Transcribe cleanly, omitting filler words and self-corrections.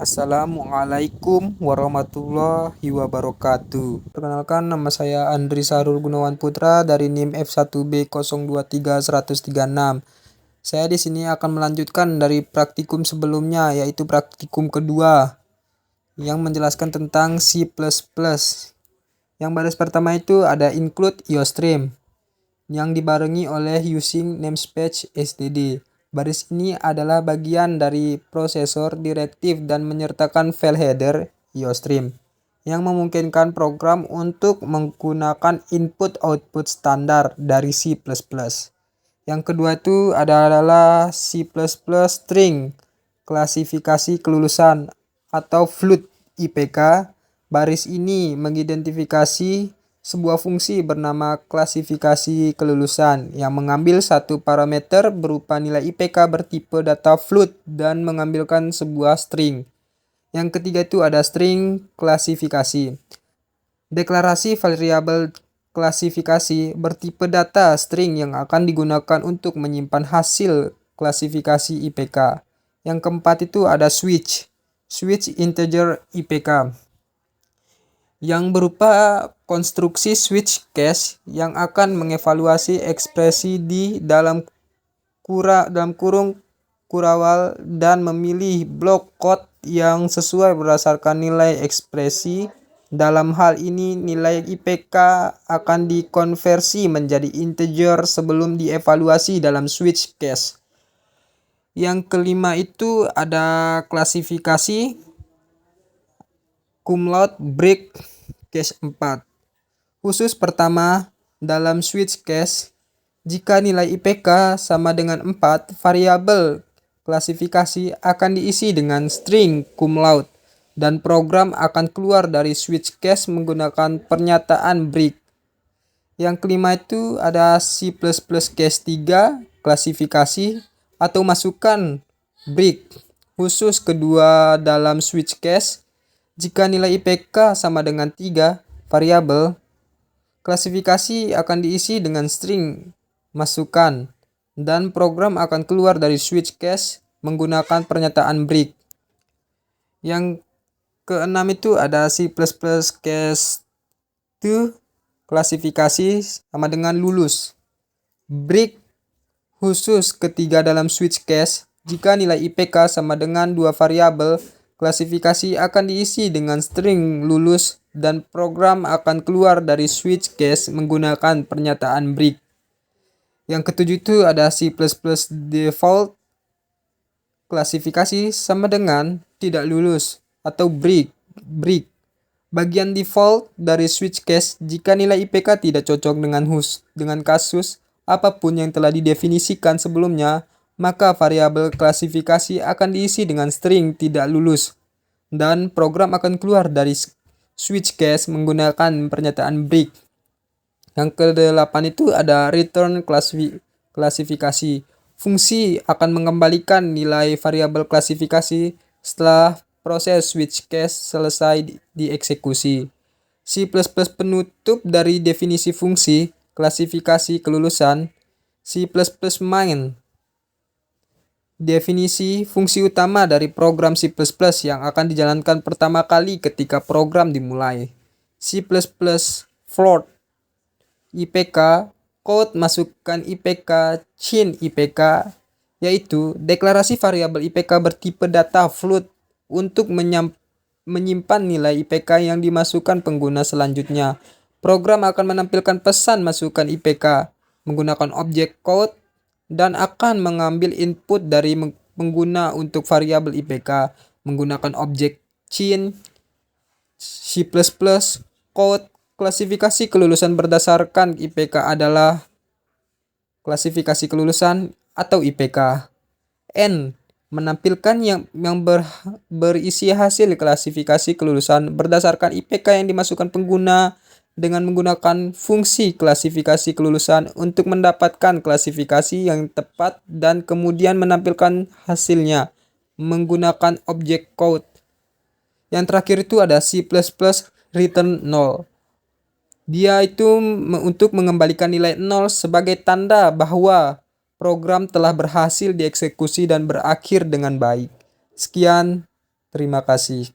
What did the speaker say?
Assalamualaikum warahmatullahi wabarakatuh. Perkenalkan, nama saya Andri Sarul Gunawan Putra dari NIM F1B023-136. Saya di sini akan melanjutkan dari praktikum sebelumnya, yaitu praktikum kedua yang menjelaskan tentang C++. Yang baris pertama itu ada include IOStream yang dibarengi oleh using namespace std. Baris ini adalah bagian dari prosesor direktif dan menyertakan file header IOStream yang memungkinkan program untuk menggunakan input-output standar dari C++. Yang kedua itu adalah C++ string klasifikasi kelulusan atau float IPK. Baris ini mengidentifikasi sebuah fungsi bernama klasifikasi kelulusan yang mengambil satu parameter berupa nilai IPK bertipe data float dan mengambilkan sebuah string. Yang ketiga itu ada string klasifikasi. Deklarasi variabel klasifikasi bertipe data string yang akan digunakan untuk menyimpan hasil klasifikasi IPK. Yang keempat itu ada switch integer IPK yang berupa konstruksi switch case yang akan mengevaluasi ekspresi di dalam kurung kurawal dan memilih blok code yang sesuai berdasarkan nilai ekspresi. Dalam hal ini nilai IPK akan dikonversi menjadi integer sebelum dievaluasi dalam switch case. Yang kelima itu ada klasifikasi cum laude break case 4. Khusus pertama, dalam switch case, jika nilai IPK sama dengan 4, variabel klasifikasi akan diisi dengan string cum laude dan program akan keluar dari switch case menggunakan pernyataan break. Yang kelima itu ada C++ case 3 klasifikasi atau masukan break. Khusus kedua dalam switch case, jika nilai IPK sama dengan 3, variabel klasifikasi akan diisi dengan string masukan dan program akan keluar dari switch case menggunakan pernyataan break. Yang keenam itu ada C++ case 2 klasifikasi sama dengan lulus. Break khusus ketiga dalam switch case, jika nilai IPK sama dengan 2 variabel, klasifikasi akan diisi dengan string lulus dan program akan keluar dari switch case menggunakan pernyataan break. Yang ketujuh itu ada C++ default klasifikasi sama dengan tidak lulus atau break. Bagian default dari switch case jika nilai IPK tidak cocok dengan kasus apapun yang telah didefinisikan sebelumnya, maka variabel klasifikasi akan diisi dengan string tidak lulus dan program akan keluar dari switch case menggunakan pernyataan break. Yang ke-8 itu ada return klasifikasi. Fungsi akan mengembalikan nilai variabel klasifikasi setelah proses switch case selesai dieksekusi. C++ penutup dari definisi fungsi klasifikasi kelulusan. C++ main. Definisi fungsi utama dari program C++ yang akan dijalankan pertama kali ketika program dimulai. C++ float IPK, code masukkan IPK, chain IPK, yaitu deklarasi variabel IPK bertipe data float untuk menyimpan nilai IPK yang dimasukkan pengguna selanjutnya. Program akan menampilkan pesan masukkan IPK menggunakan objek code dan akan mengambil input dari pengguna untuk variabel IPK menggunakan objek chain. C++ code klasifikasi kelulusan berdasarkan IPK adalah klasifikasi kelulusan atau IPK. N menampilkan yang berisi hasil klasifikasi kelulusan berdasarkan IPK yang dimasukkan pengguna dengan menggunakan fungsi klasifikasi kelulusan untuk mendapatkan klasifikasi yang tepat dan kemudian menampilkan hasilnya menggunakan objek code. Yang terakhir itu ada C++ return 0. Dia itu untuk mengembalikan nilai 0 sebagai tanda bahwa program telah berhasil dieksekusi dan berakhir dengan baik. Sekian. Terima kasih.